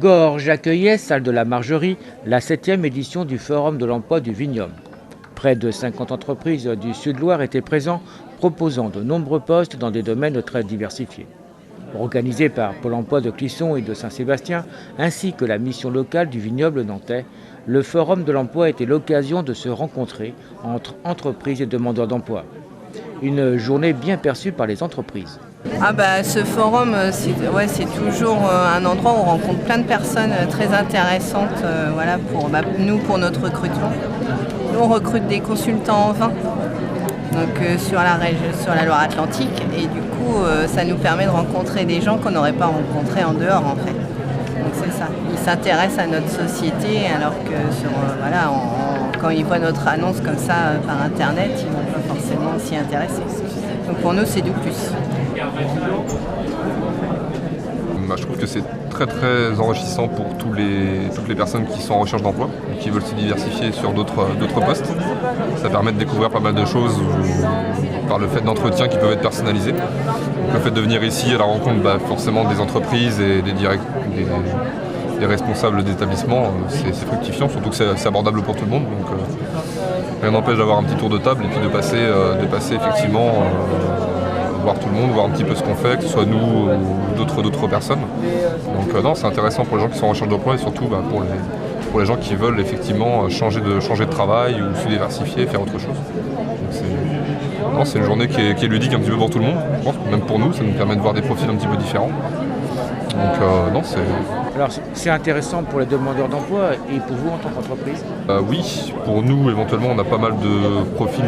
Gorges accueillait, salle de la Margerie, la 7e édition du Forum de l'emploi du Vignoble. Près de 50 entreprises du Sud-Loire étaient présentes, proposant de nombreux postes dans des domaines très diversifiés. Organisé par Pôle emploi de Clisson et de Saint-Sébastien, ainsi que la mission locale du vignoble nantais, le Forum de l'emploi était l'occasion de se rencontrer entre entreprises et demandeurs d'emploi. Une journée bien perçue par les entreprises. Ce forum, c'est toujours un endroit où on rencontre plein de personnes très intéressantes pour notre recrutement. Nous, on recrute des consultants en vin sur la Loire-Atlantique et du coup, ça nous permet de rencontrer des gens qu'on n'aurait pas rencontrés en dehors en fait. Donc c'est ça. Ils s'intéressent à notre société alors que quand ils voient notre annonce comme ça par internet, ils ne vont pas forcément s'y intéresser. Donc pour nous, c'est du plus. Je trouve que c'est très très enrichissant pour toutes les personnes qui sont en recherche d'emploi et qui veulent se diversifier sur d'autres postes. Ça permet de découvrir pas mal de choses par le fait d'entretiens qui peuvent être personnalisés. Le fait de venir ici à la rencontre forcément des entreprises et des responsables d'établissements, c'est fructifiant, surtout que c'est abordable pour tout le monde. Donc rien n'empêche d'avoir un petit tour de table et puis de passer effectivement voir tout le monde, voir un petit peu ce qu'on fait, que ce soit nous ou d'autres personnes. Donc non, c'est intéressant pour les gens qui sont en recherche d'emploi et surtout pour les gens qui veulent effectivement changer de travail ou se diversifier, faire autre chose. C'est une journée qui est ludique un petit peu pour tout le monde, je pense, même pour nous, ça nous permet de voir des profils un petit peu différents. Donc Alors c'est intéressant pour les demandeurs d'emploi et pour vous en tant qu'entreprise ? Oui, pour nous éventuellement on a pas mal de profils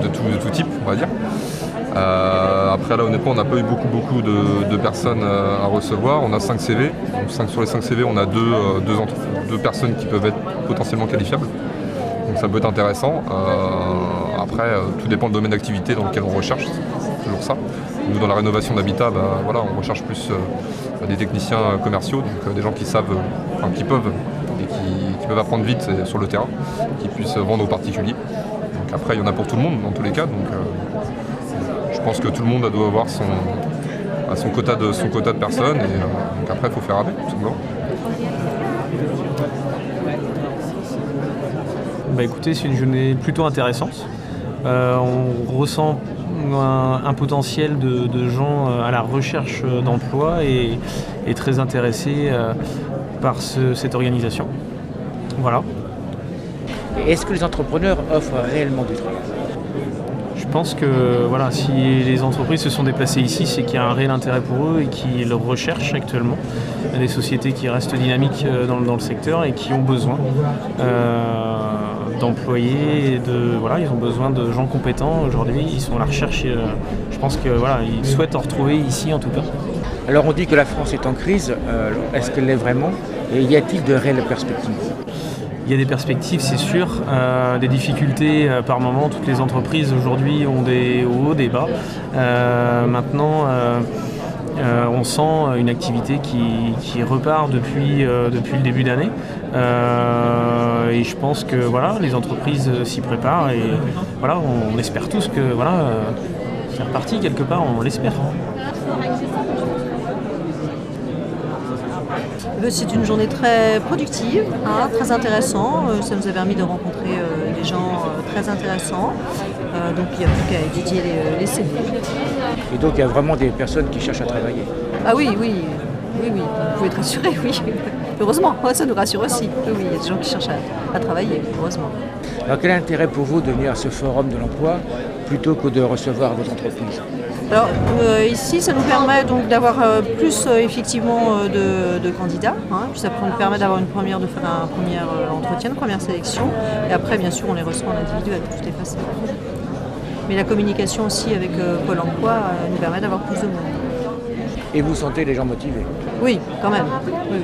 de tout type, on va dire. Après là honnêtement on n'a pas eu beaucoup de personnes à recevoir, on a 5 CV, donc sur les 5 CV on a deux personnes qui peuvent être potentiellement qualifiables, donc ça peut être intéressant. Après tout dépend du domaine d'activité dans lequel on recherche, c'est toujours ça. Nous dans la rénovation d'habitat, on recherche plus des techniciens commerciaux, donc des gens qui savent, qui peuvent et qui peuvent apprendre vite sur le terrain, qui puissent vendre aux particuliers. Donc après il y en a pour tout le monde dans tous les cas, donc je pense que tout le monde doit avoir son quota de personnes et donc après il faut faire avec tout simplement. Écoutez, c'est une journée plutôt intéressante. On ressent un potentiel de gens à la recherche d'emploi et très intéressés par cette organisation. Voilà. Est-ce que les entrepreneurs offrent réellement du travail ? Je pense que si les entreprises se sont déplacées ici, c'est qu'il y a un réel intérêt pour eux et qu'ils le recherchent actuellement. Il y a des sociétés qui restent dynamiques dans le secteur et qui ont besoin d'employés, ils ont besoin de gens compétents. Aujourd'hui, ils sont à la recherche. Je pense qu'ils souhaitent en retrouver ici en tout cas. Alors on dit que la France est en crise, est-ce qu'elle l'est vraiment ? Et y a-t-il de réelles perspectives ? Il y a des perspectives, c'est sûr, des difficultés par moment. Toutes les entreprises aujourd'hui ont des hauts, des bas. Maintenant, on sent une activité qui repart depuis le début d'année. Et je pense que les entreprises s'y préparent et on espère tous que c'est reparti quelque part, on l'espère. C'est une journée très productive, très intéressante. Ça nous a permis de rencontrer des gens très intéressants. Donc il n'y a plus qu'à étudier les CV. Et donc il y a vraiment des personnes qui cherchent à travailler ? Ah oui, vous pouvez être rassurés, oui. Heureusement, ça nous rassure aussi. Oui, il y a des gens qui cherchent à travailler, heureusement. Alors quel est l'intérêt pour vous de venir à ce forum de l'emploi plutôt que de recevoir des entreprises ? Alors ici, ça nous permet donc d'avoir plus effectivement de candidats. Puis ça nous permet de faire un premier entretien, une première sélection. Et après, bien sûr, on les reçoit en individuel de toutes les façons. Mais la communication aussi avec Pôle emploi nous permet d'avoir plus de monde. Et vous sentez les gens motivés ? Oui, quand même. Oui.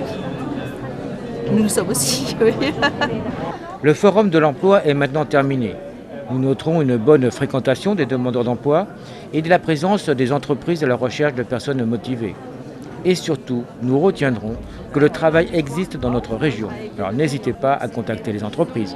Nous le sommes aussi, oui. Le forum de l'emploi est maintenant terminé. Nous noterons une bonne fréquentation des demandeurs d'emploi et de la présence des entreprises à la recherche de personnes motivées. Et surtout, nous retiendrons que le travail existe dans notre région. Alors n'hésitez pas à contacter les entreprises.